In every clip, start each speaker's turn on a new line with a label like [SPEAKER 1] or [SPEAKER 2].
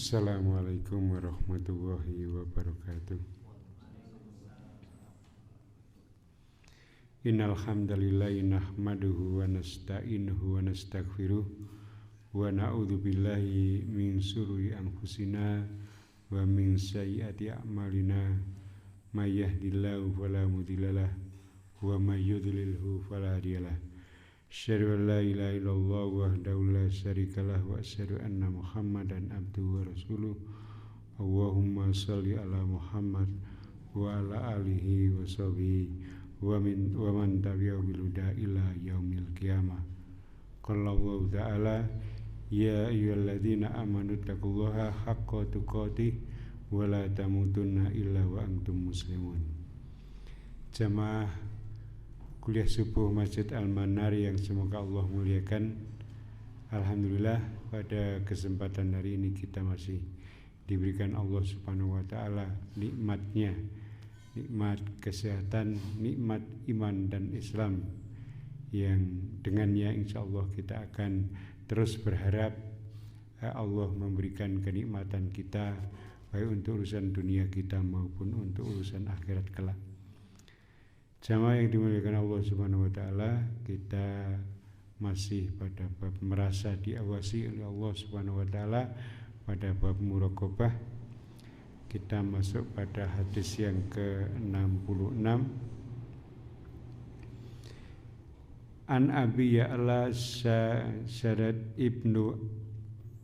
[SPEAKER 1] Assalamualaikum warahmatullahi wabarakatuh. Innal hamdalillah nahmaduhu wa nasta'inuhu wa nastaghfiruh wa na'udzu billahi min syururi anfusina wa min sayyiati a'malina may yahdihillahu fala mudhillalah wa may yudlilhu fala hadiyalah. Asyhadu an la ilaha illallah wahdahu la syarikalah wa asyhadu anna Muhammadan abduhu wa rasuluh. Allahumma shalli ala Muhammad wa ala alihi wa sahbihi wa man tabi'ahu bil huda ila yaumil qiyamah. Qala Allah ta'ala ya ayyuhalladzina amanu taqullaha haqqa tuqatih wa la tamutunna illa wa antum muslimun. Jamaah kuliah subuh Masjid Al-Manar yang semoga Allah muliakan. Alhamdulillah pada kesempatan hari ini kita masih diberikan Allah Subhanahu wa taala nikmatnya, nikmat kesehatan, nikmat iman dan Islam yang dengannya insya Allah kita akan terus berharap Allah memberikan kenikmatan kita baik untuk urusan dunia kita maupun untuk urusan akhirat kelak. Jamaah yang dimuliakan Allah Subhanahu wa taala, kita masih pada bab merasa diawasi oleh Allah Subhanahu wa taala pada bab muraqabah. Kita masuk pada hadis yang ke-66. An Abi Ya'la Syarad ibnu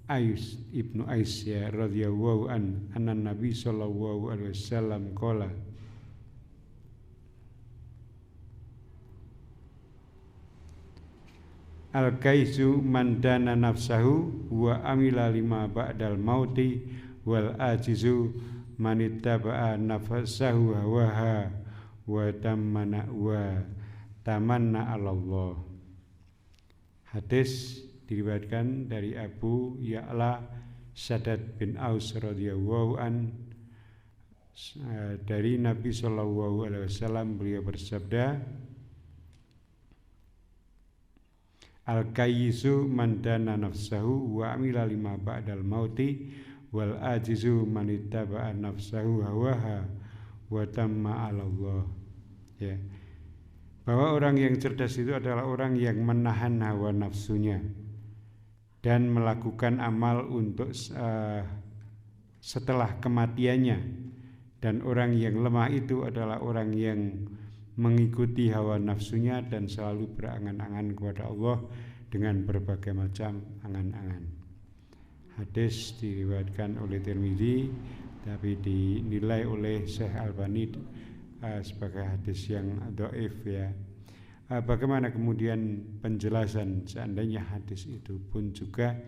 [SPEAKER 1] Ais ya radhiyallahu anna Nabi sallallahu alaihi wasallam qala Al-kaisu man dana nafsahu wa amila lima ba'dal mauti wal ajizu man ittaba'a nafsahu hawaha wa tamanna 'ala Allah. Hadis diriwayatkan dari Abu Ya'la Shaddad bin Aus radhiyallahu an dari Nabi sallallahu alaihi wasallam, beliau bersabda, Al-kayyisu man dana nafsahu wa amila lima ba'dal mauti wal ajizu man ittaba'a nafsahu hawaha wa tamma 'ala Allah. Ya. Bahwa orang yang cerdas itu adalah orang yang menahan hawa nafsunya dan melakukan amal untuk setelah kematiannya, dan orang yang lemah itu adalah orang yang mengikuti hawa nafsunya dan selalu berangan-angan kepada Allah dengan berbagai macam angan-angan. Hadis diriwayatkan oleh Tirmidzi tapi dinilai oleh Syekh Albani sebagai hadis yang dhaif ya. Bagaimana kemudian penjelasan seandainya hadis itu pun juga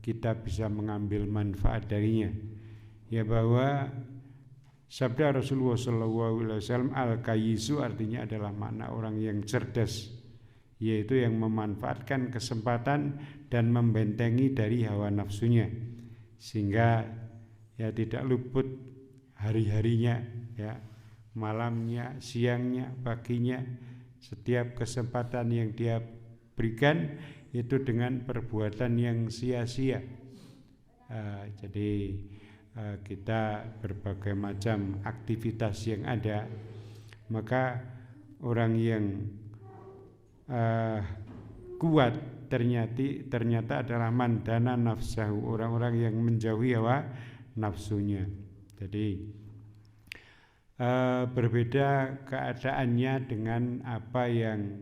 [SPEAKER 1] kita bisa mengambil manfaat darinya, ya, bahwa sabda Rasulullah SAW, al-kayyisu artinya adalah makna orang yang cerdas, yaitu yang memanfaatkan kesempatan dan membentengi dari hawa nafsunya, sehingga ya tidak luput hari-harinya, ya, malamnya, siangnya, paginya, setiap kesempatan yang dia berikan itu dengan perbuatan yang sia-sia. Jadi kita berbagai macam aktivitas yang ada, maka orang yang kuat ternyata adalah mandana nafsahu, orang-orang yang menjauhi hawa nafsunya. Jadi berbeda keadaannya dengan apa yang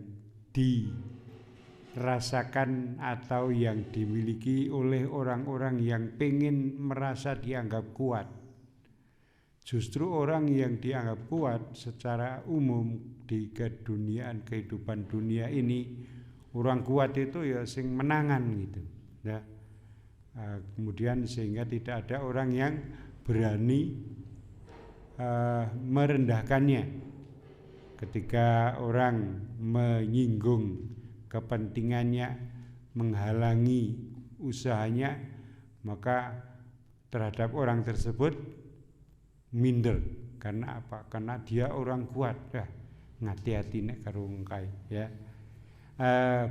[SPEAKER 1] dirasakan atau yang dimiliki oleh orang-orang yang pengen merasa dianggap kuat. Justru orang yang dianggap kuat secara umum di kehidupan dunia ini, orang kuat itu ya sing menangan gitu, ya. Kemudian sehingga tidak ada orang yang berani merendahkannya. Ketika orang menyinggung kepentingannya, menghalangi usahanya, maka terhadap orang tersebut minder. Karena apa? Karena dia orang kuat. Ngati-hati nek karo engkai, ya.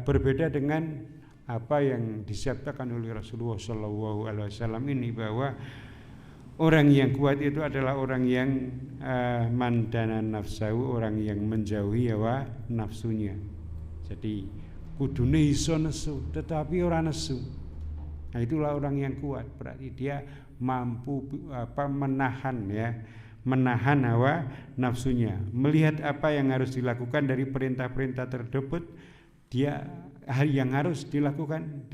[SPEAKER 1] Berbeda dengan apa yang disabdakan oleh Rasulullah SAW ini, bahwa orang yang kuat itu adalah orang yang mandana nafsahu, orang yang menjauhi hawa nafsunya. Jadi kudune iso nesu tetapi ora nesu. Nah, itulah orang yang kuat, berarti dia mampu menahan hawa nafsunya, melihat apa yang harus dilakukan dari perintah-perintah tersebut, dia yang harus dilakukan,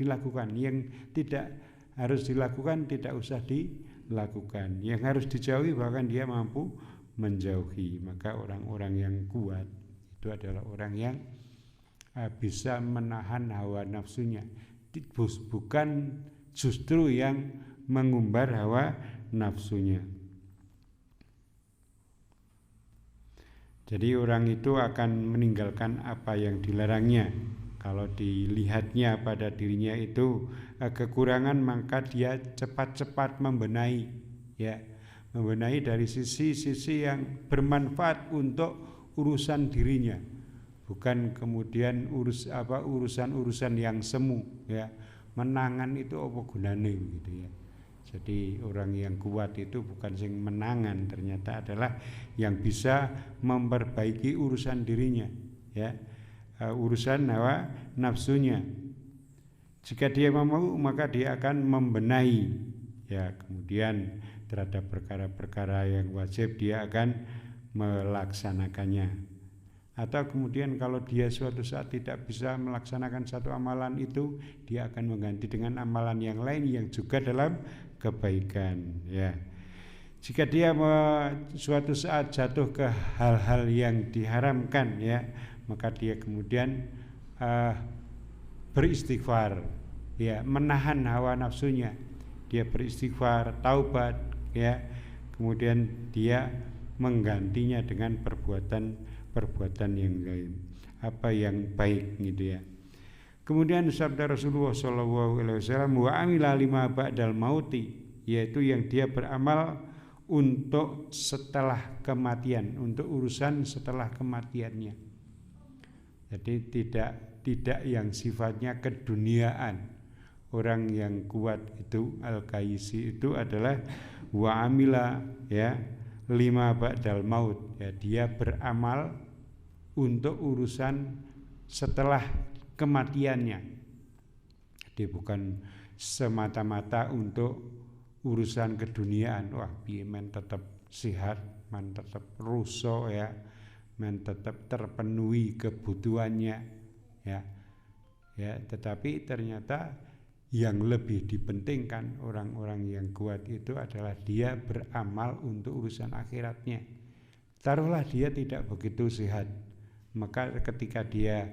[SPEAKER 1] yang tidak harus dilakukan tidak usah dilakukan, yang harus dijauhi bahkan dia mampu menjauhi. Maka orang-orang yang kuat itu adalah orang yang bisa menahan hawa nafsunya, bukan justru yang mengumbar hawa nafsunya. Jadi orang itu akan meninggalkan apa yang dilarangnya. Kalau dilihatnya pada dirinya itu kekurangan, maka dia cepat-cepat membenahi, ya, membenahi dari sisi-sisi yang bermanfaat untuk urusan dirinya, bukan kemudian urusan-urusan yang semu, ya. Menangan itu apa gunane gitu ya. Jadi orang yang kuat itu bukan sing menangan, ternyata adalah yang bisa memperbaiki urusan dirinya, ya, urusan hawa nafsunya. Jika dia mau, maka dia akan membenahi, ya, kemudian terhadap perkara-perkara yang wajib dia akan melaksanakannya. Atau kemudian kalau dia suatu saat tidak bisa melaksanakan satu amalan itu, dia akan mengganti dengan amalan yang lain yang juga dalam kebaikan, ya. Jika dia suatu saat jatuh ke hal-hal yang diharamkan, ya, maka dia kemudian beristighfar, ya, menahan hawa nafsunya. Dia beristighfar, taubat, ya. Kemudian dia menggantinya dengan perbuatan yang lain, apa yang baik gitu ya. Kemudian sabda Rasulullah SAW, wa amila lima ba'dal mauti, yaitu yang dia beramal untuk setelah kematian, untuk urusan setelah kematiannya. Jadi tidak yang sifatnya keduniaan. Orang yang kuat itu al-kaisi itu adalah wa amila, ya, lima ba'dal maut, ya, dia beramal untuk urusan setelah kematiannya. Jadi bukan semata-mata untuk urusan keduniaan. Wah, piye men tetap sehat, men tetap ruso, ya, men tetap terpenuhi kebutuhannya, ya. Ya, tetapi ternyata yang lebih dipentingkan orang-orang yang kuat itu adalah dia beramal untuk urusan akhiratnya. Taruhlah dia tidak begitu sehat, maka ketika dia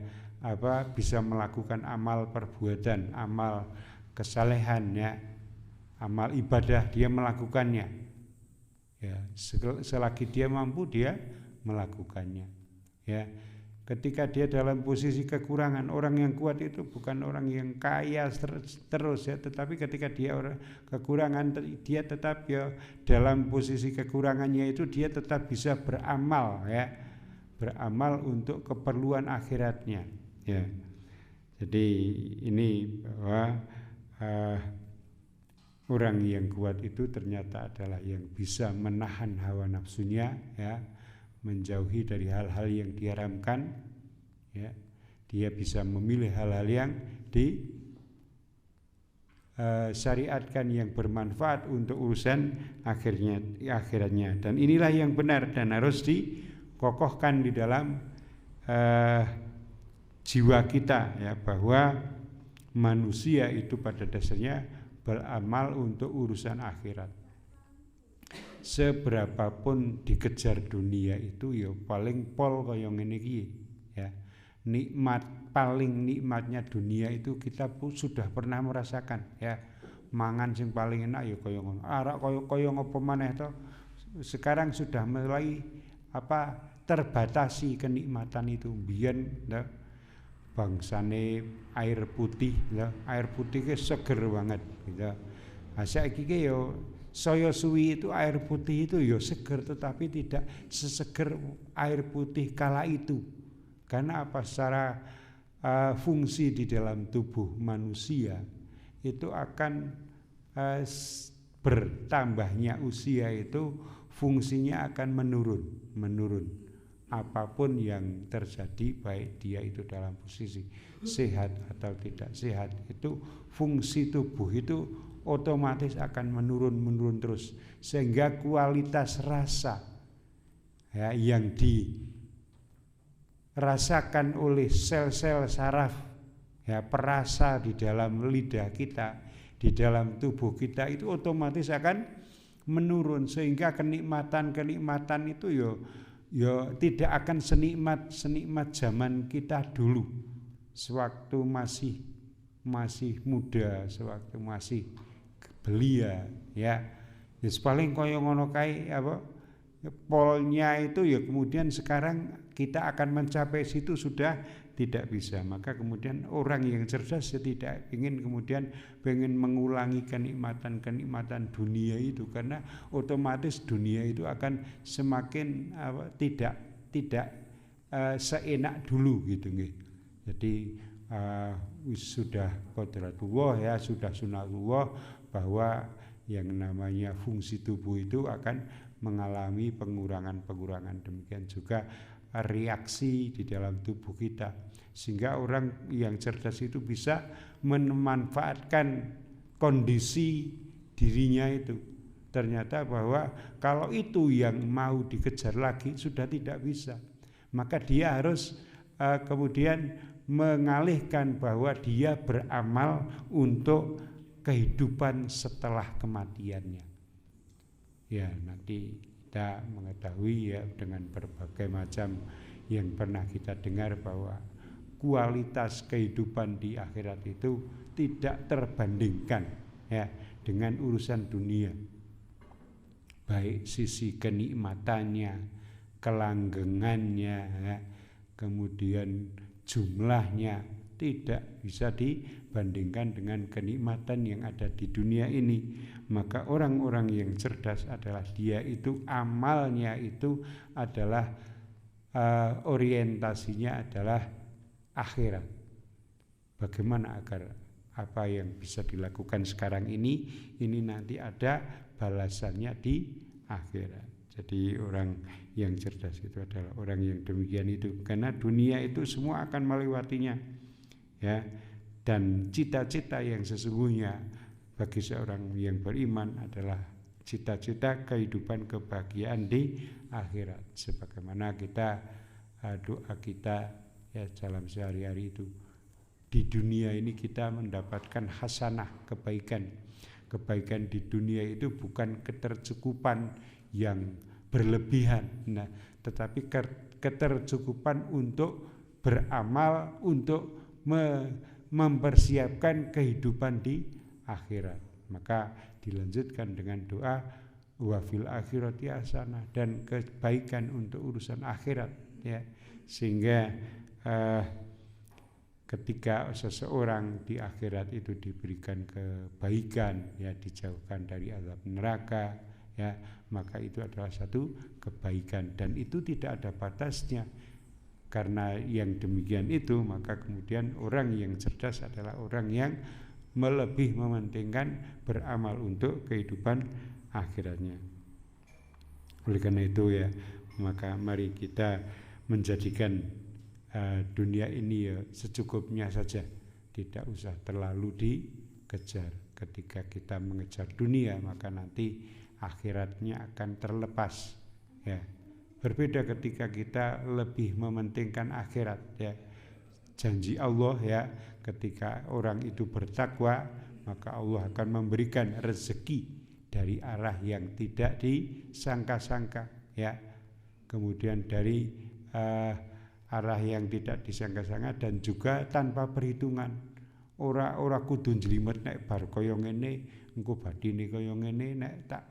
[SPEAKER 1] bisa melakukan amal perbuatan, amal kesalehan, ya, amal ibadah, dia melakukannya, ya, selagi dia mampu dia melakukannya, ya. Ketika dia dalam posisi kekurangan, orang yang kuat itu bukan orang yang kaya terus, ya, tetapi ketika dia orang kekurangan, dia tetap, ya, dalam posisi kekurangannya itu dia tetap bisa beramal, ya, beramal untuk keperluan akhiratnya, ya. Jadi ini bahwa orang yang kuat itu ternyata adalah yang bisa menahan hawa nafsunya, ya, menjauhi dari hal-hal yang diharamkan, ya. Dia bisa memilih hal-hal yang syariatkan yang bermanfaat untuk urusan akhiratnya. Dan inilah yang benar dan harus dikokohkan di dalam jiwa kita, ya, bahwa manusia itu pada dasarnya beramal untuk urusan akhirat. Seberapapun dikejar dunia itu, ya, paling pol kaya ngene iki, ya. Paling nikmatnya dunia itu kita pun sudah pernah merasakan, ya. Mangan sing paling enak ya kaya ngono. Arak kaya ngopo maneh to. Sekarang sudah mulai terbatasi kenikmatan itu. Biyen bangsane air putih, ya. Air putih ke seger banget gitu. Nah, saiki ki ya saya suwi itu air putih itu ya seger, tetapi tidak seseger air putih kala itu. Karena apa? Secara fungsi di dalam tubuh manusia itu akan bertambahnya usia itu fungsinya akan menurun apapun yang terjadi, baik dia itu dalam posisi sehat atau tidak sehat, itu fungsi tubuh itu otomatis akan menurun terus, sehingga kualitas rasa ya, yang dirasakan oleh sel-sel saraf ya, perasa di dalam lidah kita, di dalam tubuh kita itu otomatis akan menurun, sehingga kenikmatan itu ya tidak akan senikmat zaman kita dulu sewaktu masih muda, sewaktu masih belia ya. Ya paling kaya ngono kae apa polnya itu ya, kemudian sekarang kita akan mencapai situ sudah tidak bisa. Maka kemudian orang yang cerdas ya tidak ingin kemudian pengen mengulangi kenikmatan dunia itu, karena otomatis dunia itu akan semakin tidak seenak dulu gitu nggih. Jadi sudah qadratullah ya, sudah sunatullah bahwa yang namanya fungsi tubuh itu akan mengalami pengurangan. Demikian juga reaksi di dalam tubuh kita, sehingga orang yang cerdas itu bisa memanfaatkan kondisi dirinya itu. Ternyata bahwa kalau itu yang mau dikejar lagi sudah tidak bisa, maka dia harus kemudian mengalihkan bahwa dia beramal untuk kehidupan setelah kematiannya. Ya, nanti kita mengetahui ya dengan berbagai macam yang pernah kita dengar bahwa kualitas kehidupan di akhirat itu tidak terbandingkan ya dengan urusan dunia, baik sisi kenikmatannya, kelanggengannya ya, kemudian jumlahnya tidak bisa dibandingkan dengan kenikmatan yang ada di dunia ini. Maka orang-orang yang cerdas adalah dia itu amalnya itu adalah orientasinya adalah akhirat. Bagaimana agar apa yang bisa dilakukan sekarang ini nanti ada balasannya di akhirat. Jadi orang yang cerdas itu adalah orang yang demikian itu, karena dunia itu semua akan melewatinya ya, dan cita-cita yang sesungguhnya bagi seorang yang beriman adalah cita-cita kehidupan kebahagiaan di akhirat, sebagaimana kita doa kita ya dalam sehari-hari itu. Di dunia ini kita mendapatkan hasanah, kebaikan di dunia itu bukan ketercukupan yang berlebihan, nah, tetapi ketercukupan untuk beramal, untuk mempersiapkan kehidupan di akhirat. Maka dilanjutkan dengan doa wa fil akhirati hasanah, dan kebaikan untuk urusan akhirat ya, sehingga ketika seseorang di akhirat itu diberikan kebaikan ya, dijauhkan dari azab neraka ya, maka itu adalah satu kebaikan dan itu tidak ada batasnya. Karena yang demikian itu, maka kemudian orang yang cerdas adalah orang yang lebih mementingkan beramal untuk kehidupan akhiratnya. Oleh karena itu ya, maka mari kita menjadikan dunia ini ya secukupnya saja, tidak usah terlalu dikejar. Ketika kita mengejar dunia, maka nanti akhiratnya akan terlepas ya. Berbeda ketika kita lebih mementingkan akhirat ya. Janji Allah ya, ketika orang itu bertakwa, maka Allah akan memberikan rezeki dari arah yang tidak disangka-sangka ya. Kemudian dari arah yang tidak disangka-sangka dan juga tanpa perhitungan. Ora kudu njlimet nek bar kaya ngene, engko badine kaya ngene, nek tak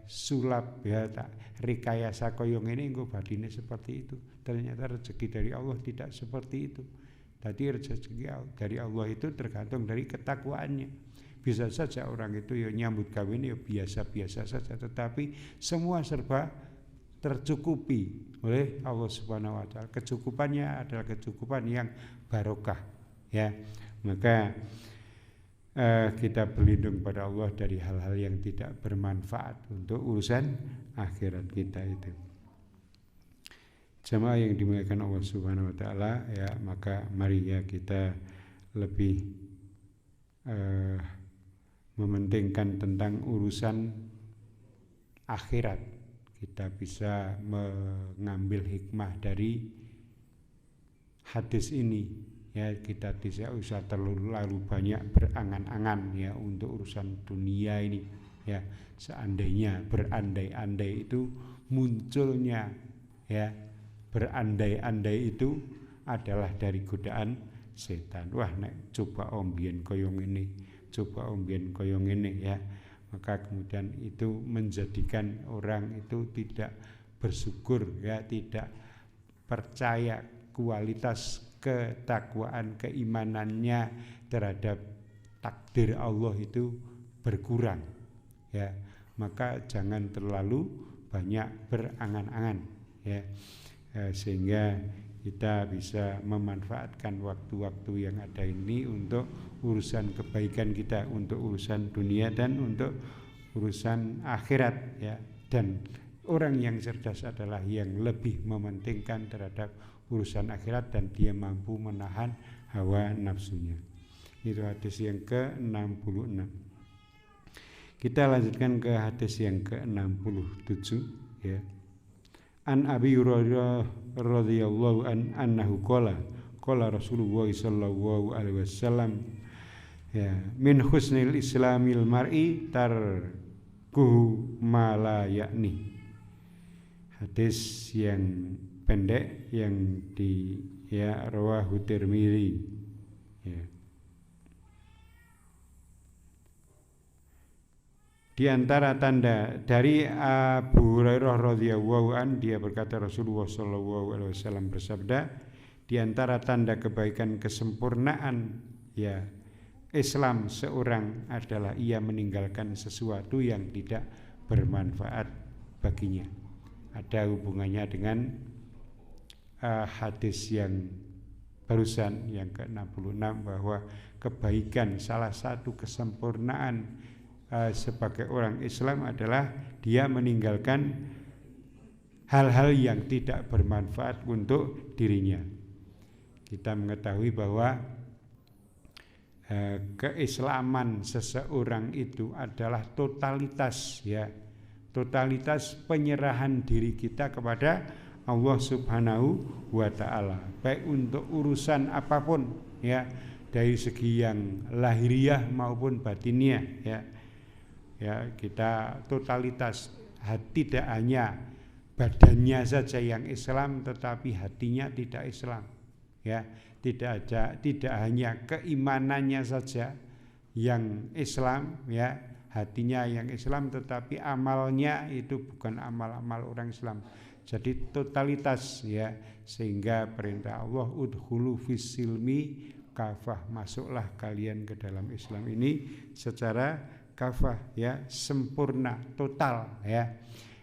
[SPEAKER 1] sulap ya, tak rekayasa kaya ngene engko badine seperti itu. Ternyata rezeki dari Allah tidak seperti itu. Tadi rezeki dari Allah itu tergantung dari ketakwaannya. Bisa saja orang itu ya nyambut kawin ya biasa-biasa saja, tetapi semua serba tercukupi oleh Allah Subhanahu wa taala. Kecukupannya adalah kecukupan yang barokah, ya. Maka kita berlindung pada Allah dari hal-hal yang tidak bermanfaat untuk urusan akhirat kita itu. Jamaah yang dimuliakan Allah Subhanahu wa taala, ya, maka mari ya kita lebih mementingkan tentang urusan akhirat. Kita bisa mengambil hikmah dari hadis ini, ya. Kita tidak usah terlalu banyak berangan-angan, ya, untuk urusan dunia ini, ya. Seandainya berandai-andai itu munculnya, ya, berandai-andai itu adalah dari godaan setan. Wah, nek coba ombien koyong ini, coba ombien koyong ini, ya. Maka kemudian itu menjadikan orang itu tidak bersyukur, ya, tidak percaya kualitas ketakwaan, keimanannya terhadap takdir Allah itu berkurang, ya. Maka jangan terlalu banyak berangan-angan, ya, sehingga kita bisa memanfaatkan waktu-waktu yang ada ini untuk urusan kebaikan kita, untuk urusan dunia dan untuk urusan akhirat, ya. Dan orang yang cerdas adalah yang lebih mementingkan terhadap urusan akhirat dan dia mampu menahan hawa nafsunya. Itu hadis yang ke-66. Kita lanjutkan ke hadis yang ke-67, ya. An Abi Hurairah radhiyallahu anhu qala Rasulullah sallallahu alaihi wasallam, ya, min husnil islamil mar'i tarkuhu ma la yakni. Hadis yang pendek yang di, ya, rawahu Tirmidzi, ya. Di antara tanda dari Abu Hurairah radhiyallahu an, dia berkata Rasulullah sallallahu alaihi wasallam bersabda, di antara tanda kebaikan kesempurnaan, ya, Islam seorang adalah ia meninggalkan sesuatu yang tidak bermanfaat baginya. Ada hubungannya dengan hadis yang barusan yang ke-66, bahwa kebaikan, salah satu kesempurnaan sebagai orang Islam adalah dia meninggalkan hal-hal yang tidak bermanfaat untuk dirinya. Kita mengetahui bahwa keislaman seseorang itu adalah totalitas, ya, totalitas penyerahan diri kita kepada Allah Subhanahu wa taala, baik untuk urusan apapun, ya, dari segi yang lahiriah maupun batiniah, ya. Ya, kita totalitas, tidak hanya badannya saja yang Islam tetapi hatinya tidak Islam, ya. Tidak hanya keimanannya saja yang Islam, ya, hatinya yang Islam tetapi amalnya itu bukan amal-amal orang Islam. Jadi totalitas, ya, sehingga perintah Allah udkhulu fis silmi kafah, masuklah kalian ke dalam Islam ini secara kafah, ya, sempurna, total, ya.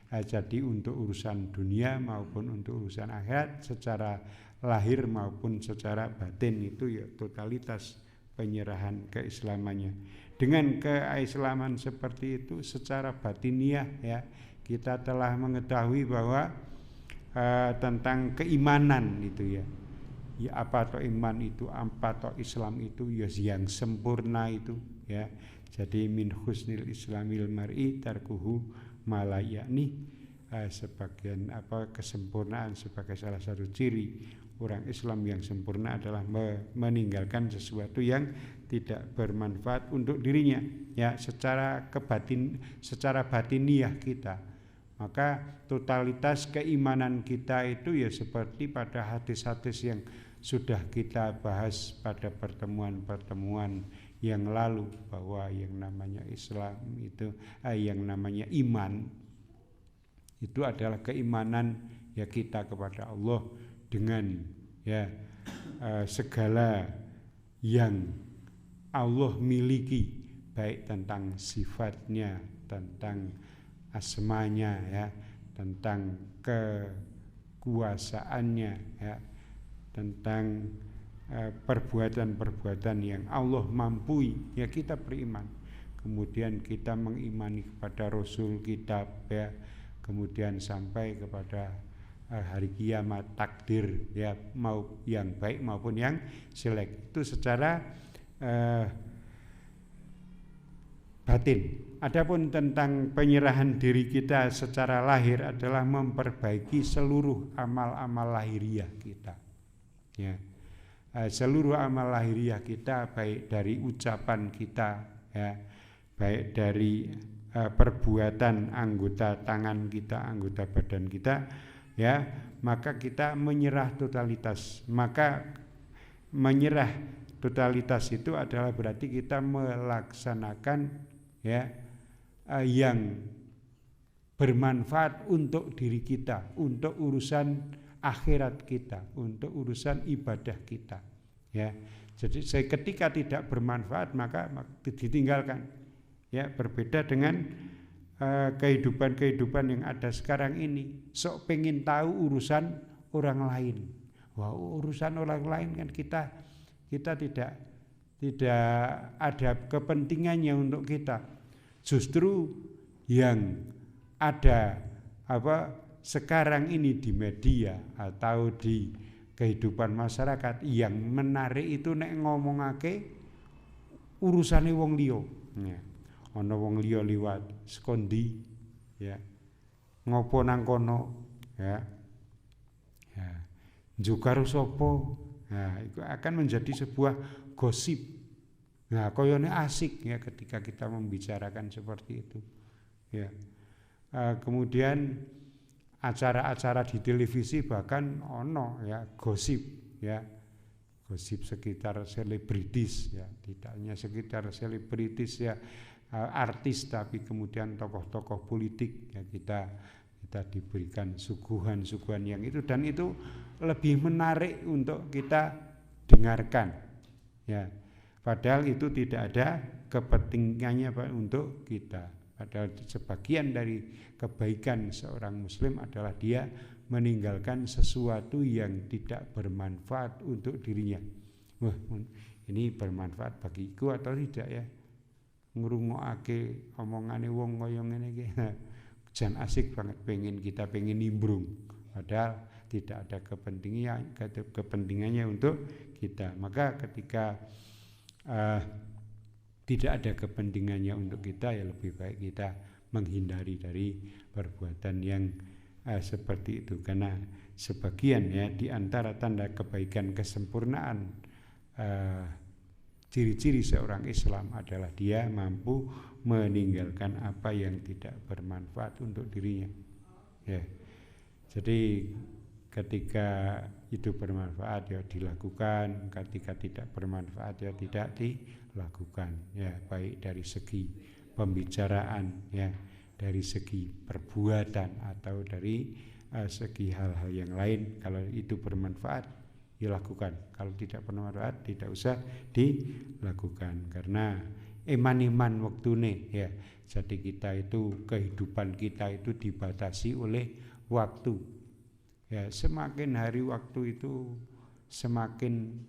[SPEAKER 1] Jadi untuk urusan dunia maupun untuk urusan akhirat, secara lahir maupun secara batin itu, ya, totalitas penyerahan keislamannya. Dengan keislaman seperti itu secara batiniah, ya, kita telah mengetahui bahwa tentang keimanan itu, ya. Ya, apa toh iman itu, apa toh Islam itu, ya, yang sempurna itu, ya. Jadi min husnil islamil mar'i tarkuhu ma la yakni, sebagian kesempurnaan sebagai salah satu ciri orang Islam yang sempurna adalah meninggalkan sesuatu yang tidak bermanfaat untuk dirinya, ya, secara batiniah kita. Maka totalitas keimanan kita itu, ya, seperti pada hadis-hadis yang sudah kita bahas pada pertemuan-pertemuan yang lalu, bahwa yang namanya Islam itu, yang namanya iman itu adalah keimanan, ya, kita kepada Allah dengan, ya, segala yang Allah miliki, baik tentang sifatnya, tentang asmanya, ya, tentang kekuasaannya, ya, tentang perbuatan-perbuatan yang Allah mampu, ya kita beriman. Kemudian kita mengimani kepada Rasul, kitab, ya, kemudian sampai kepada hari kiamat, takdir, ya, mau yang baik maupun yang jelek. Itu secara batin. Adapun tentang penyerahan diri kita secara lahir adalah memperbaiki seluruh amal-amal lahiriah kita, ya. Seluruh amal lahiriah kita, baik dari ucapan kita, ya, baik dari perbuatan anggota tangan kita, anggota badan kita, ya, maka kita menyerah totalitas. Maka menyerah totalitas itu adalah berarti kita melaksanakan, ya, yang bermanfaat untuk diri kita, untuk urusan akhirat kita, untuk urusan ibadah kita, ya. Jadi ketika tidak bermanfaat maka ditinggalkan, ya. Berbeda dengan kehidupan yang ada sekarang ini, sok pengen tahu urusan orang lain. Wah, urusan orang lain kan kita tidak ada kepentingannya untuk kita. Justru yang ada sekarang ini di media atau di kehidupan masyarakat yang menarik itu nek ngomongake urusane wong liya, ya. Ana wong liya liwat sekondi, ya, ngopo nang kono, ya, ya, njukar sapa. Nah, itu akan menjadi sebuah gosip. Nah, koyone asik, ya, ketika kita membicarakan seperti itu, ya. Kemudian acara-acara di televisi bahkan ono, ya, gosip, ya, gosip sekitar selebritis, ya, tidak hanya sekitar selebritis, ya, artis, tapi kemudian tokoh-tokoh politik, ya, kita diberikan suguhan-suguhan yang itu, dan itu lebih menarik untuk kita dengarkan, ya, padahal itu tidak ada kepentingannya untuk kita. Padahal sebagian dari kebaikan seorang muslim adalah dia meninggalkan sesuatu yang tidak bermanfaat untuk dirinya. Wah, ini bermanfaat bagiku atau tidak, ya? Ngrungokake omongane wong kaya ngene iki. Jan asik banget, pengen nimbrung. Padahal tidak ada kepentingannya untuk kita. Maka ketika tidak ada kepentingannya untuk kita, ya lebih baik kita menghindari dari perbuatan yang seperti itu. Karena sebagian, ya, di antara tanda kebaikan kesempurnaan ciri-ciri seorang Islam adalah dia mampu meninggalkan apa yang tidak bermanfaat untuk dirinya, ya. Jadi ketika itu bermanfaat, ya dilakukan, ketika tidak bermanfaat, ya tidak dilakukan, ya, baik dari segi pembicaraan, ya, dari segi perbuatan atau dari segi hal-hal yang lain. Kalau itu bermanfaat, dilakukan. Kalau tidak bermanfaat, tidak usah dilakukan. Karena iman waktune, ya. Jadi kita itu, kehidupan kita itu dibatasi oleh waktu. Ya, semakin hari waktu itu semakin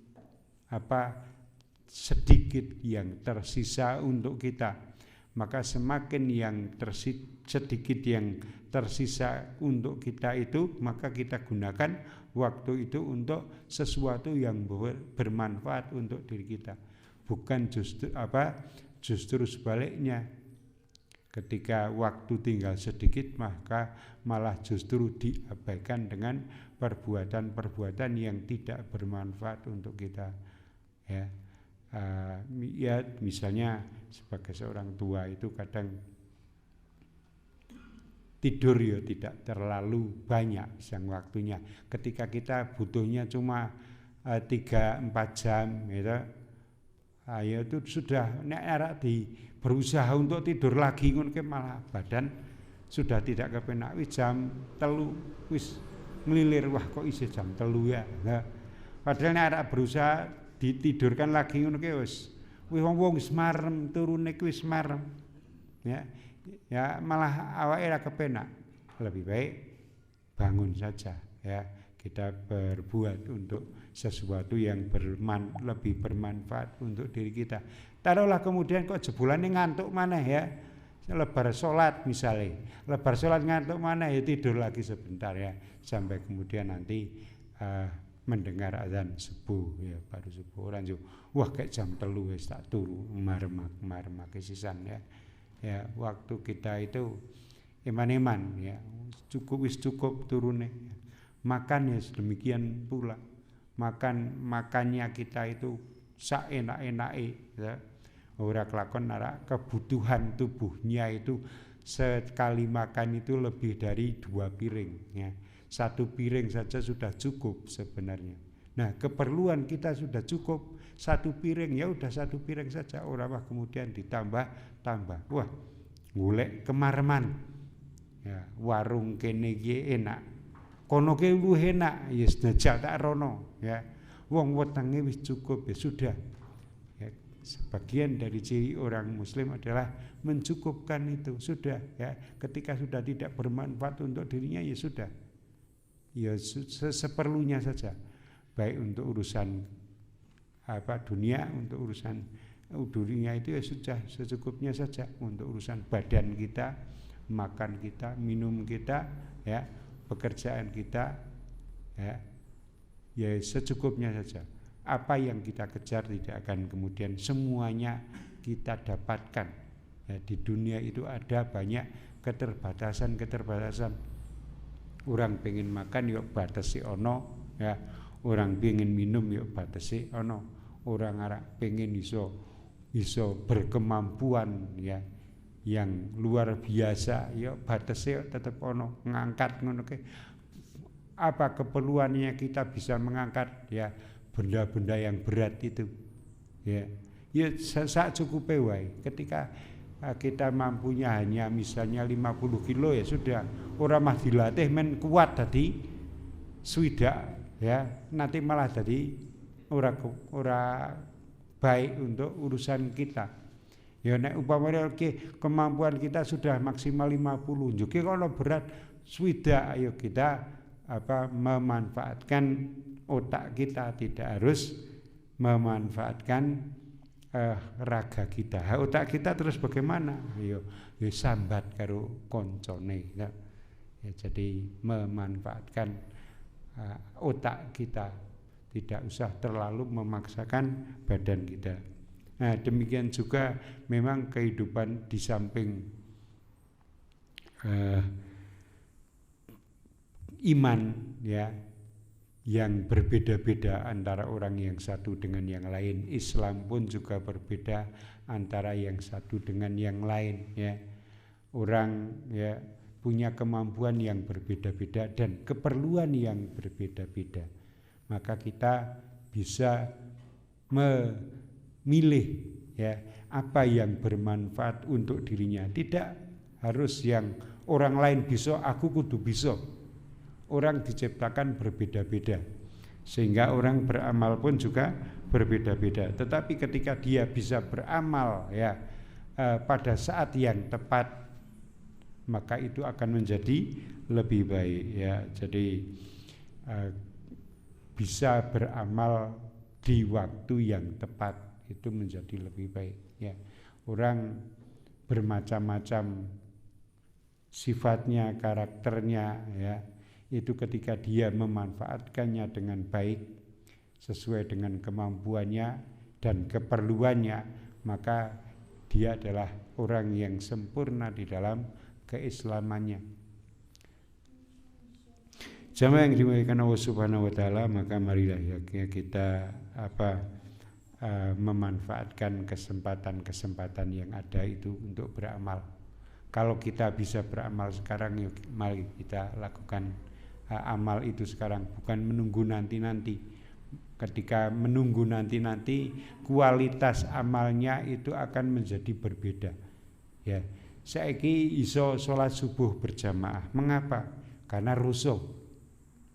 [SPEAKER 1] sedikit yang tersisa untuk kita. Maka semakin yang sedikit yang tersisa untuk kita itu, maka kita gunakan waktu itu untuk sesuatu yang bermanfaat untuk diri kita. Bukan justru sebaliknya. Ketika waktu tinggal sedikit, maka malah justru diabaikan dengan perbuatan-perbuatan yang tidak bermanfaat untuk kita, ya. Ya, misalnya sebagai seorang tua itu kadang tidur, ya, tidak terlalu banyak siang waktunya. Ketika kita butuhnya cuma 3-4 jam, gitu, ya itu sudah nek berusaha untuk tidur lagi, malah badan sudah tidak kepenak. Jam 3 wis ngelilir, wah kok isih jam 3, ya. Nah, padahal nek berusaha ditidurkan lagi wis wong wis marem, turune wis marem, ya. Ya malah awake ora kepenak. Lebih baik bangun saja ya, kita berbuat untuk sesuatu yang lebih bermanfaat untuk diri kita. Taruhlah kemudian kok jebulannya ngantuk mana ya, lebar sholat misalnya, lebar sholat ngantuk mana ya, tidur lagi sebentar ya, sampai kemudian nanti mendengar azan subuh ya, baru subuh orang juga wah kayak jam 3 wis tak turu marmak sisan ya. Ya waktu kita itu eman-eman ya, cukup turune. Makan ya sedemikian pula. Makannya kita itu sak enak-enake ya. Ora kelakon nara kebutuhan tubuhnya itu sekali makan itu lebih dari 2 piring ya. 1 piring saja sudah cukup sebenarnya. Nah, keperluan kita sudah cukup 1 piring, ya udah 1 piring saja. Ora wah kemudian ditambah. Wah, golek kemareman. Ya, warung kene iki enak. Kono ke luwih enak, ya senajak tak rono ya. Wong wetenge wis cukup ya sudah. Ya, sebagian dari ciri orang muslim adalah mencukupkan itu, sudah ya. Ketika sudah tidak bermanfaat untuk dirinya ya sudah. Ya seperlunya saja. Baik untuk urusan dunia, untuk urusan dunia itu ya sudah secukupnya saja. Untuk urusan badan kita, makan kita, minum kita, ya, pekerjaan kita, ya secukupnya saja. Apa yang kita kejar tidak akan kemudian semuanya kita dapatkan. Ya, di dunia itu ada banyak keterbatasan. Orang pengen makan yuk batasi ono ya, orang pengen minum yuk batasi ono, orang arah pengen iso berkemampuan ya yang luar biasa yuk batasi tetap ono, ngangkat ngono ke apa keperluannya kita bisa mengangkat ya benda-benda yang berat itu ya sak cukupe wae. Ketika kita mampunya hanya misalnya 50 kilo ya sudah, orang mah dilatih men kuat tadi swidak ya, nanti malah jadi ora baik untuk urusan kita. Ya nek umpamanya kemampuan kita sudah maksimal 50, juga kalau berat swidak, ayo kita memanfaatkan otak kita, tidak harus memanfaatkan raga kita. Otak kita terus bagaimana? Yo sambat karo koncone ya. Jadi memanfaatkan otak kita, tidak usah terlalu memaksakan badan kita. Nah, demikian juga memang kehidupan di samping iman ya, yang berbeda-beda antara orang yang satu dengan yang lain. Islam pun juga berbeda antara yang satu dengan yang lain ya. Orang ya punya kemampuan yang berbeda-beda dan keperluan yang berbeda-beda. Maka kita bisa memilih ya apa yang bermanfaat untuk dirinya. Tidak harus yang orang lain bisa, aku kudu bisa. Orang diciptakan berbeda-beda, sehingga orang beramal pun juga berbeda-beda. Tetapi ketika dia bisa beramal ya pada saat yang tepat, maka itu akan menjadi lebih baik ya. Jadi bisa beramal di waktu yang tepat itu menjadi lebih baik ya. Orang bermacam-macam sifatnya, karakternya ya. Itu ketika dia memanfaatkannya dengan baik sesuai dengan kemampuannya dan keperluannya, maka dia adalah orang yang sempurna di dalam keislamannya. Jamaah yang dimuliakan Allah Subhanahu wa taala, maka marilah ya kita memanfaatkan kesempatan-kesempatan yang ada itu untuk beramal. Kalau kita bisa beramal sekarang, yuk mari kita lakukan amal itu sekarang, bukan menunggu nanti-nanti. Ketika menunggu nanti-nanti, kualitas amalnya itu akan menjadi berbeda. Ya, saiki iso sholat subuh berjamaah. Mengapa? Karena rusuh.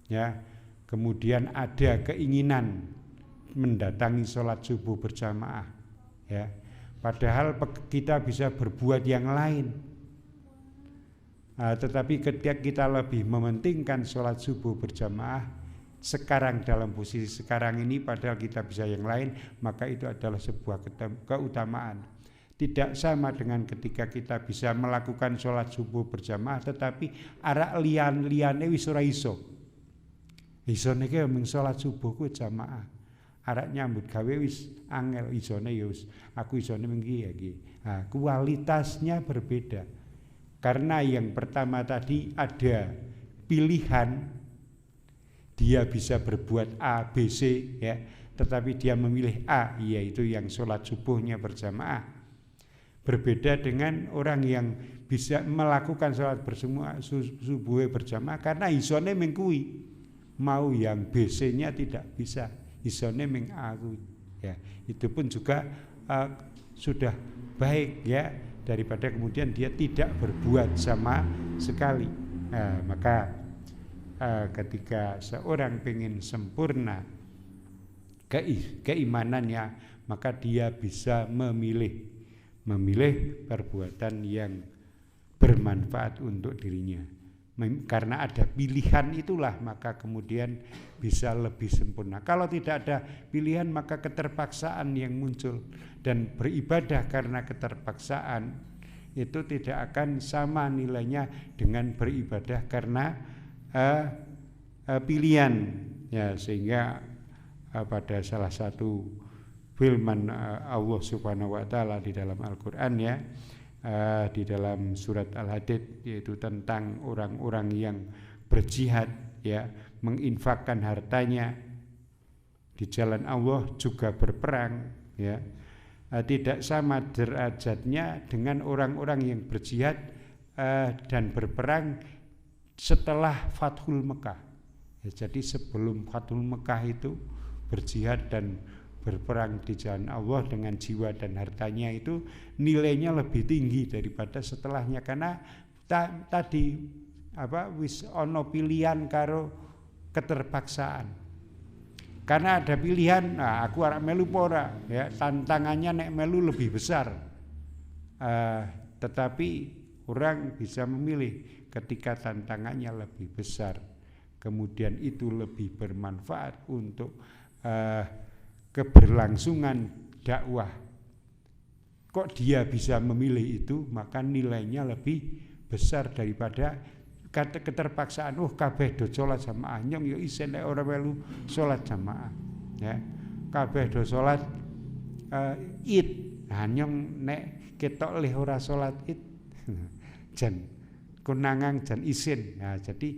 [SPEAKER 1] Ya, kemudian ada keinginan mendatangi sholat subuh berjamaah. Ya, padahal kita bisa berbuat yang lain. Tetapi ketika kita lebih mementingkan sholat subuh berjamaah sekarang dalam posisi sekarang ini padahal kita bisa yang lain, maka itu adalah sebuah keutamaan. Tidak sama dengan ketika kita bisa melakukan sholat subuh berjamaah tetapi arak lian-liane wis ora iso. Isone ki mung sholat subuh ku jamaah. Arak nyambut gawe wis angel isone ya wis aku isone mengki ya iki. Kualitasnya berbeda. Karena yang pertama tadi ada pilihan, dia bisa berbuat A, B, C ya, tetapi dia memilih A, yaitu yang sholat subuhnya berjamaah. Berbeda dengan orang yang bisa melakukan sholat subuh berjamaah karena isone mengkui, mau yang B, C-nya tidak bisa, isone meng A ya. Itu pun juga sudah baik ya, daripada kemudian dia tidak berbuat sama sekali. Maka ketika seorang pengen sempurna keimanannya, maka dia bisa memilih perbuatan yang bermanfaat untuk dirinya. Karena ada pilihan itulah maka kemudian bisa lebih sempurna. Kalau tidak ada pilihan maka keterpaksaan yang muncul, dan beribadah karena keterpaksaan itu tidak akan sama nilainya dengan beribadah karena pilihan ya. Sehingga pada salah satu firman Allah Subhanahu wa taala di dalam Al-Qur'an ya, di dalam surat Al-Hadid, yaitu tentang orang-orang yang berjihad ya, menginfakkan hartanya di jalan Allah juga berperang ya, tidak sama derajatnya dengan orang-orang yang berjihad dan berperang setelah Fathul Mekah ya. Jadi sebelum Fathul Mekah itu berjihad dan berperang di jalan Allah dengan jiwa dan hartanya itu nilainya lebih tinggi daripada setelahnya, karena tadi wis ono pilihan karo keterpaksaan. Karena ada pilihan, aku arek melu pora ya, tantangannya nek melu lebih besar. Tetapi orang bisa memilih ketika tantangannya lebih besar, kemudian itu lebih bermanfaat untuk keberlangsungan dakwah. Kok dia bisa memilih itu, maka nilainya lebih besar daripada keterpaksaan. Kabeh do salat jamaah, nyong yo isen nek ora melu salat jamaah ya. Kabeh do salat Id, nyong nek ketok leh ora salat Id jan konangan jan isin. Jadi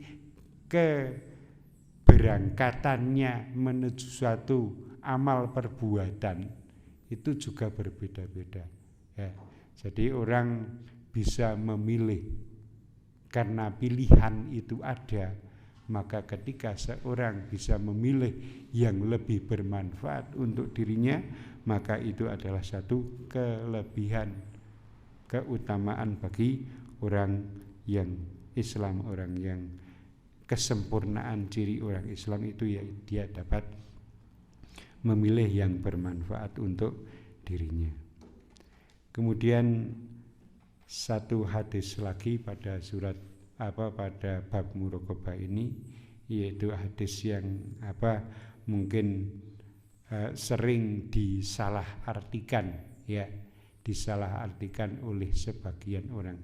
[SPEAKER 1] keberangkatannya menuju suatu amal perbuatan itu juga berbeda-beda ya. Jadi orang bisa memilih karena pilihan itu ada, maka ketika seorang bisa memilih yang lebih bermanfaat untuk dirinya, maka itu adalah satu kelebihan, keutamaan bagi orang yang Islam. Orang yang kesempurnaan ciri orang Islam itu ya, dia dapat memilih yang bermanfaat untuk dirinya. Kemudian satu hadis lagi pada pada bab muraqabah ini, yaitu hadis yang mungkin sering disalahartikan ya, disalahartikan oleh sebagian orang.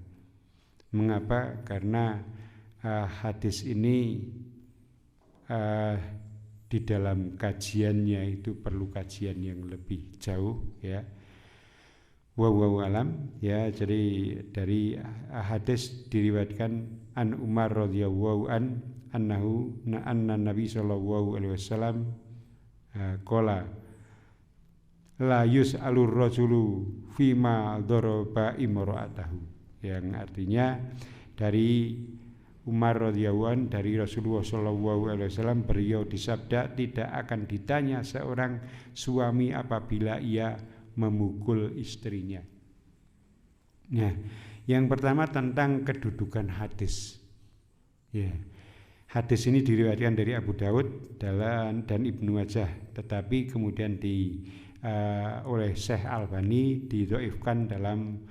[SPEAKER 1] Mengapa? Karena hadis ini di dalam kajiannya itu perlu kajian yang lebih jauh ya. Wallahu alam ya. Jadi dari hadis diriwayatkan an Umar radhiyallahu annahu anna Nabi sallallahu alaihi wasallam qala la yus'alur rajulu fima daraba imra'atahu, yang artinya dari Umar radhiyallahu anhu dari Rasulullah sallallahu alaihi wasallam, beliau disabda, tidak akan ditanya seorang suami apabila ia memukul istrinya. Nah, yang pertama tentang kedudukan hadis. Ya. Hadis ini diriwayatkan dari Abu Dawud dan Ibnu Majah, tetapi kemudian oleh Syekh Albani didhaifkan dalam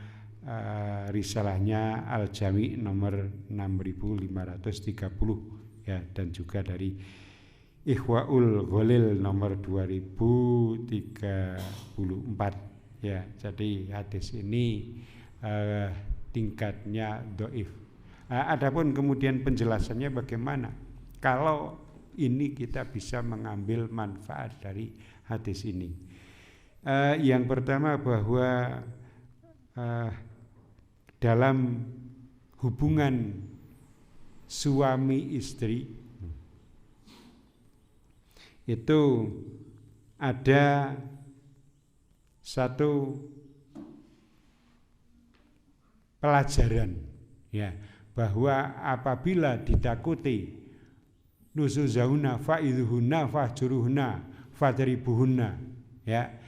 [SPEAKER 1] risalahnya Al-Jami nomor 6530 ya, dan juga dari Ikhwaul Ghalil nomor 2034 ya. Jadi hadis ini tingkatnya dhaif. Adapun kemudian penjelasannya bagaimana kalau ini kita bisa mengambil manfaat dari hadis ini. Yang pertama bahwa dalam hubungan suami istri itu ada satu pelajaran ya, bahwa apabila ditakuti nusuzauna fa'idhuhunna fahjuruhunna fadribuhunna ya.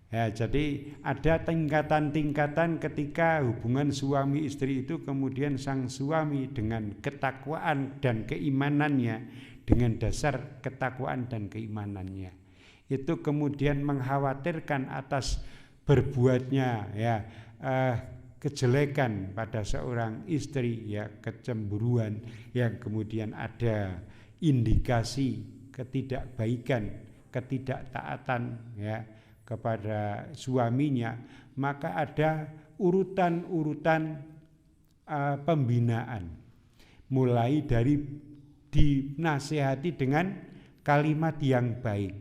[SPEAKER 1] Ya, jadi ada tingkatan-tingkatan ketika hubungan suami istri itu, kemudian sang suami dengan ketakwaan dan keimanannya, dengan dasar ketakwaan dan keimanannya itu kemudian mengkhawatirkan atas berbuatnya ya kejelekan pada seorang istri ya, kecemburuan yang kemudian ada indikasi ketidakbaikan, ketidaktaatan ya kepada suaminya, maka ada urutan-urutan pembinaan, mulai dari dinasihati dengan kalimat yang baik.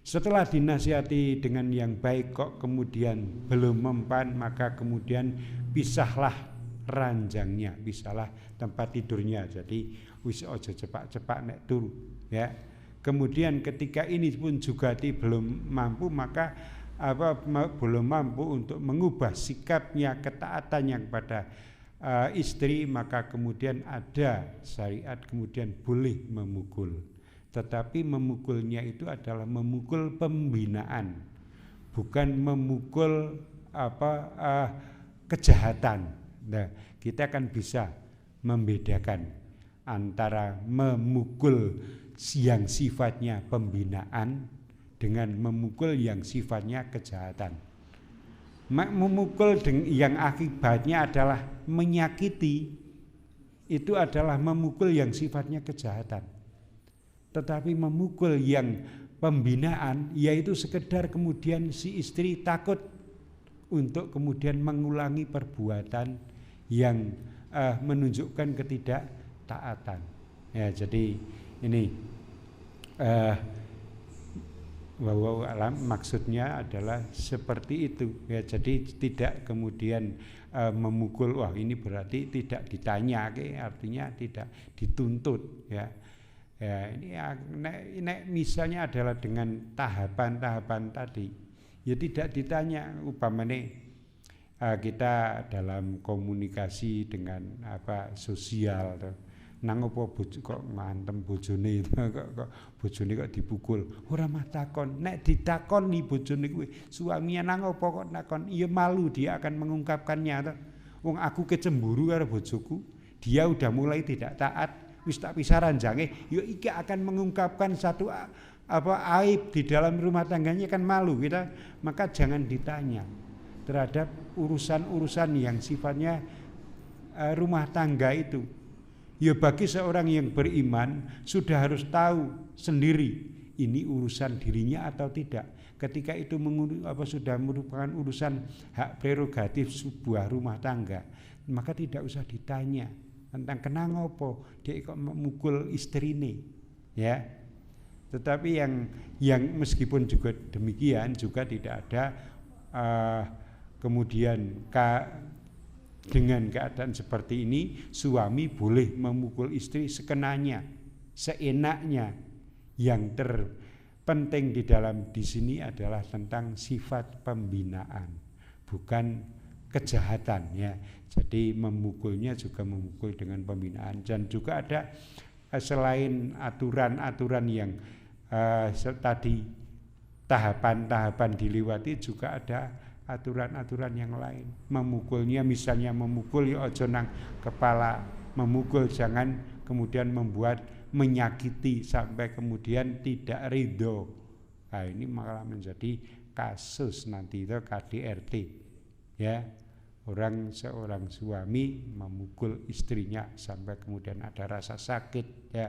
[SPEAKER 1] Setelah dinasihati dengan yang baik kok kemudian belum mempan, maka kemudian pisahlah ranjangnya, pisahlah tempat tidurnya. Jadi wis aja cepak-cepak nek turu ya. Kemudian ketika ini pun juga belum mampu, maka belum mampu untuk mengubah sikapnya, ketaatannya kepada istri, maka kemudian ada syariat kemudian boleh memukul. Tetapi memukulnya itu adalah memukul pembinaan, bukan memukul kejahatan. Nah, kita kan bisa membedakan antara memukul yang sifatnya pembinaan dengan memukul yang sifatnya kejahatan. Memukul yang akibatnya adalah menyakiti, itu adalah memukul yang sifatnya kejahatan. Tetapi memukul yang pembinaan, yaitu sekedar kemudian si istri takut untuk kemudian mengulangi perbuatan yang menunjukkan ketidaktaatan. Ya, jadi ini wallahu alam maksudnya adalah seperti itu ya. Jadi tidak kemudian memukul, wah ini berarti tidak ditanya, artinya tidak dituntut ya. Ya ini misalnya adalah dengan tahapan-tahapan tadi ya, tidak ditanya. Umpamanya kita dalam komunikasi dengan sosial nang opo kok mantem bojone kok bojone kok dipukul, ora mah takon. Nek ditakoni bojone kuwi suaminya nang opo kok takon, ya malu dia akan mengungkapkannya to. Wong aku kecemburu karo bojoku, dia udah mulai tidak taat, wis tak pisah ranjange, ya iki akan mengungkapkan satu aib di dalam rumah tangganya, kan malu kita. Maka jangan ditanya terhadap urusan-urusan yang sifatnya rumah tangga itu. Ya bagi seorang yang beriman sudah harus tahu sendiri ini urusan dirinya atau tidak. Ketika itu sudah merupakan urusan hak prerogatif sebuah rumah tangga, maka tidak usah ditanya tentang kenapa dia kok memukul istrine ya. Tetapi yang meskipun juga demikian juga tidak ada kemudian dengan keadaan seperti ini suami boleh memukul istri sekenanya, seenaknya. Yang terpenting di sini adalah tentang sifat pembinaan, bukan kejahatan ya. Jadi memukulnya juga memukul dengan pembinaan. Dan juga ada selain aturan-aturan yang tadi tahapan-tahapan dilewati, juga ada aturan-aturan yang lain. Memukulnya misalnya memukul ya aja nang kepala, memukul jangan kemudian membuat menyakiti sampai kemudian tidak ridho. Nah ini malah menjadi kasus nanti itu KDRT ya. Seorang suami memukul istrinya sampai kemudian ada rasa sakit, ya,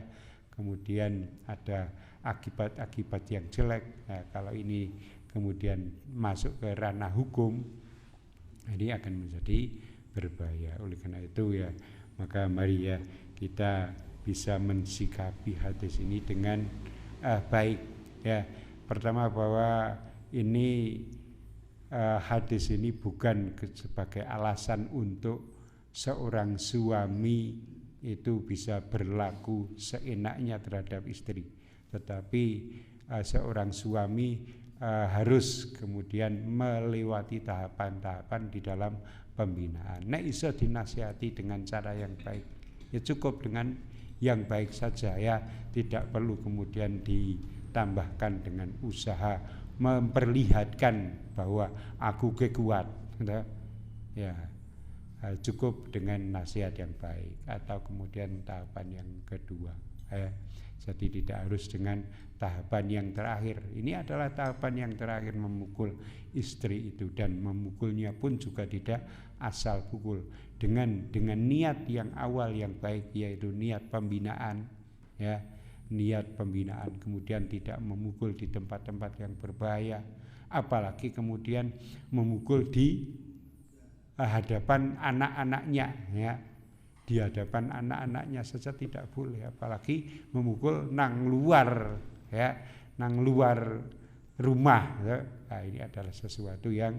[SPEAKER 1] kemudian ada akibat-akibat yang jelek. Nah, kalau ini kemudian masuk ke ranah hukum, ini akan menjadi berbahaya. Oleh karena itu ya, maka mari ya kita bisa mensikapi hadis ini dengan baik, ya. Pertama bahwa ini hadis ini bukan sebagai alasan untuk seorang suami itu bisa berlaku seenaknya terhadap istri, tetapi seorang suami harus kemudian melewati tahapan-tahapan di dalam pembinaan. Nek iso dinasihati dengan cara yang baik, ya cukup dengan yang baik saja, ya, tidak perlu kemudian ditambahkan dengan usaha memperlihatkan bahwa aku kuat, ya. Cukup dengan nasihat yang baik. Atau kemudian tahapan yang kedua, jadi tidak harus dengan tahapan yang terakhir. Ini adalah tahapan yang terakhir, memukul istri itu, dan memukulnya pun juga tidak asal pukul, dengan niat yang awal yang baik, yaitu niat pembinaan, ya, niat pembinaan. Kemudian tidak memukul di tempat-tempat yang berbahaya, apalagi kemudian memukul di hadapan anak-anaknya, ya. Di hadapan anak-anaknya saja tidak boleh, apalagi memukul nang luar, ya, nang luar rumah, ya. Nah, ini adalah sesuatu yang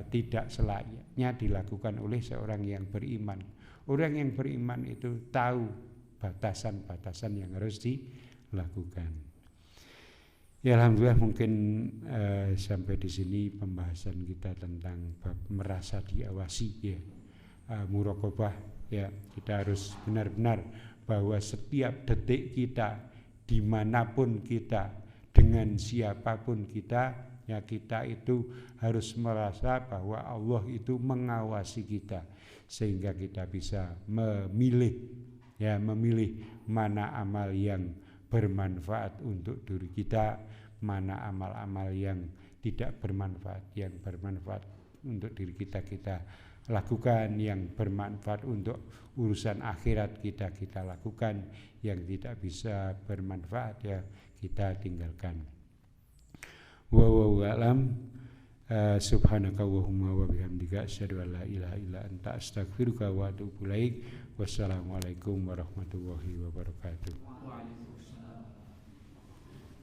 [SPEAKER 1] tidak selayaknya dilakukan oleh seorang yang beriman. Orang yang beriman itu tahu batasan-batasan yang harus dilakukan. Ya, alhamdulillah mungkin sampai di sini pembahasan kita tentang bab merasa diawasi, ya, muraqabah, ya. Kita harus benar-benar bahwa setiap detik kita, dimanapun kita, dengan siapapun kita, ya, kita itu harus merasa bahwa Allah itu mengawasi kita, sehingga kita bisa memilih, ya, memilih mana amal yang bermanfaat untuk diri kita, mana amal-amal yang tidak bermanfaat. Yang bermanfaat untuk diri kita lakukan, yang bermanfaat untuk urusan akhirat kita lakukan, yang tidak bisa bermanfaat, ya, kita tinggalkan. Wallahu a'lam. Subhanaka Allahumma wa bihamdika asyhadu an la ilaha illa anta astaghfiruka wa atubu ilaik. Wassalamualaikum warahmatullahi wabarakatuh.